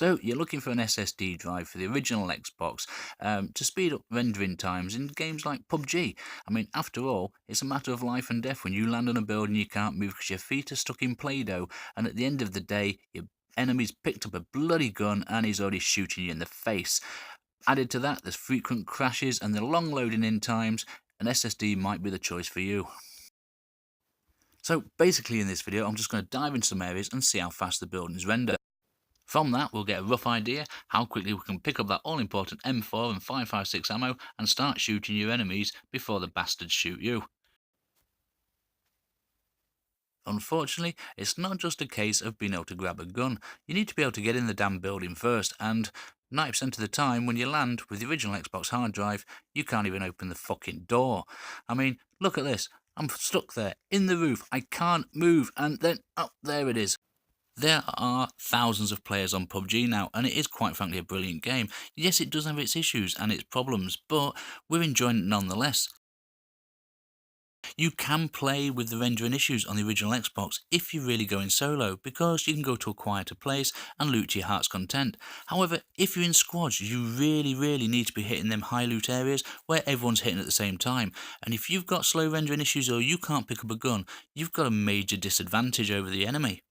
So you're looking for an SSD drive for the original Xbox to speed up rendering times in games like PUBG. I mean, after all, it's a matter of life and death when you land on a building you can't move because your feet are stuck in Play-Doh, and at the end of the day, your enemy's picked up a bloody gun and he's already shooting you in the face. Added to that, there's frequent crashes and the long loading in times. An SSD might be the choice for you. So basically in this video, I'm just going to dive into some areas and see how fast the buildings render. From that, we'll get a rough idea how quickly we can pick up that all-important M4 and 5.56 ammo and start shooting your enemies before the bastards shoot you. Unfortunately, it's not just a case of being able to grab a gun. You need to be able to get in the damn building first, and 90% of the time when you land with the original Xbox hard drive, you can't even open the fucking door. I mean, look at this. I'm stuck there in the roof. I can't move, and then, oh, there it is. There are thousands of players on PUBG now, and it is quite frankly a brilliant game. Yes, it does have its issues and its problems, but we're enjoying it nonetheless. You can play with the rendering issues on the original Xbox if you're really going solo, because you can go to a quieter place and loot to your heart's content. However, if you're in squads, you really need to be hitting them high loot areas where everyone's hitting at the same time. And if you've got slow rendering issues or you can't pick up a gun, you've got a major disadvantage over the enemy.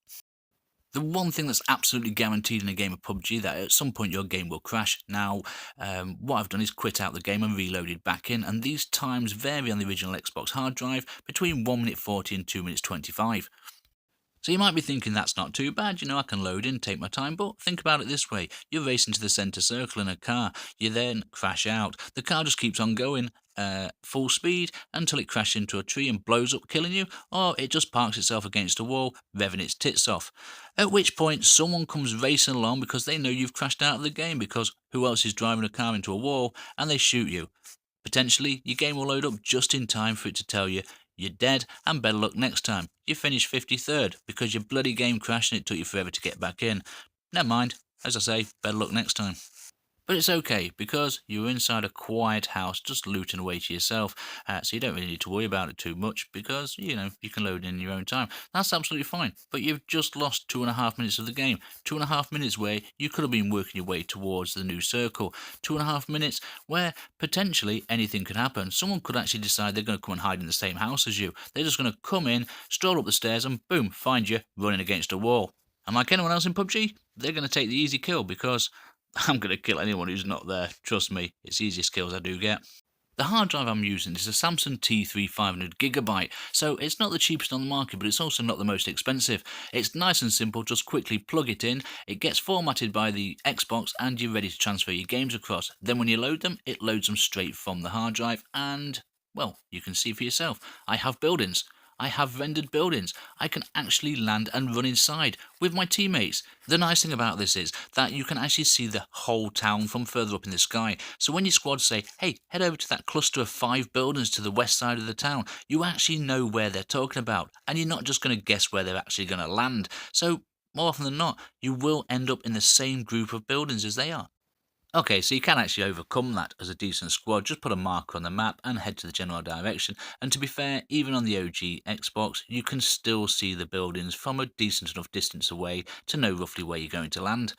The one thing that's absolutely guaranteed in a game of PUBG that at some point your game will crash. Now, what I've done is quit out the game and reloaded back in, and these times vary on the original Xbox hard drive between 1 minute 40 and 2 minutes 25. So you might be thinking that's not too bad, I can load in, take my time, but think about it this way. You're racing to the centre circle in a car, you then crash out, the car just keeps on going, full speed, until it crashes into a tree and blows up killing you, or it just parks itself against a wall, revving its tits off. At which point someone comes racing along because they know you've crashed out of the game, because who else is driving a car into a wall, and they shoot you. Potentially, your game will load up just in time for it to tell you you're dead and better luck next time. You finished 53rd because your bloody game crashed and it took you forever to get back in. Never mind, as I say, better luck next time. But it's okay, because you're inside a quiet house just looting away to yourself, so you don't really need to worry about it too much, because, you can load in your own time. That's absolutely fine, but you've just lost 2.5 minutes of the game. 2.5 minutes where you could have been working your way towards the new circle. 2.5 minutes where potentially anything could happen. Someone could actually decide they're going to come and hide in the same house as you. They're just going to come in, stroll up the stairs, and boom, find you running against a wall. And like anyone else in PUBG, they're going to take the easy kill, because I'm going to kill anyone who's not there. Trust me, it's the easiest kills I do get. The hard drive I'm using is a Samsung T3 500GB, so it's not the cheapest on the market, but it's also not the most expensive. It's nice and simple, just quickly plug it in, it gets formatted by the Xbox, and you're ready to transfer your games across. Then when you load them, it loads them straight from the hard drive, and, well, you can see for yourself. I have buildings. I have rendered buildings. I can actually land and run inside with my teammates. The nice thing about this is that you can actually see the whole town from further up in the sky. So when your squad say, hey, head over to that cluster of 5 buildings to the west side of the town, you actually know where they're talking about, and you're not just going to guess where they're actually going to land. So more often than not, you will end up in the same group of buildings as they are. Okay, so you can actually overcome that as a decent squad. Just put a marker on the map and head to the general direction. And to be fair, even on the OG Xbox, you can still see the buildings from a decent enough distance away to know roughly where you're going to land.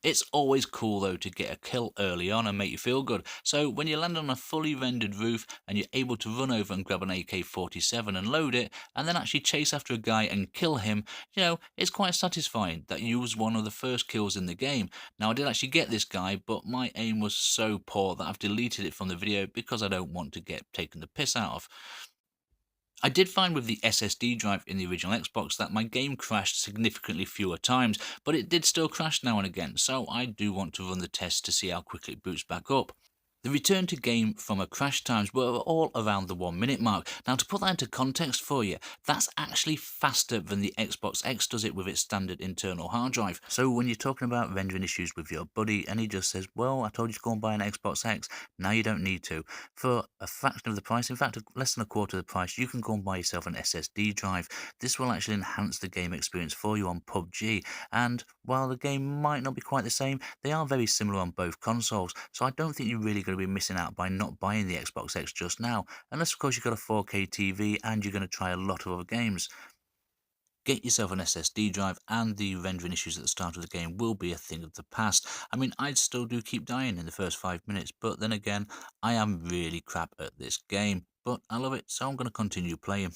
It's always cool though to get a kill early on and make you feel good. So when you land on a fully rendered roof and you're able to run over and grab an AK-47 and load it, and then actually chase after a guy and kill him, it's quite satisfying that you was one of the first kills in the game. Now I did actually get this guy, but my aim was so poor that I've deleted it from the video because I don't want to get taken the piss out of. I did find with the SSD drive in the original Xbox that my game crashed significantly fewer times, but it did still crash now and again, so I do want to run the test to see how quickly it boots back up. The return to game from a crash times were all around the 1 minute mark. Now to put that into context for you, that's actually faster than the Xbox X does it with its standard internal hard drive. So when you're talking about rendering issues with your buddy and he just says, well, I told you to go and buy an Xbox X, now you don't need to. For a fraction of the price, in fact less than a quarter of the price, you can go and buy yourself an SSD drive. This will actually enhance the game experience for you on PUBG, and while the game might not be quite the same, they are very similar on both consoles, so I don't think you're really going to be missing out by not buying the Xbox X just now, unless of course you've got a 4K TV and you're going to try a lot of other games. Get yourself an SSD drive, and the rendering issues at the start of the game will be a thing of the past. I mean, I'd still do keep dying in the first 5 minutes, but then again, I am really crap at this game. But I love it, so I'm going to continue playing.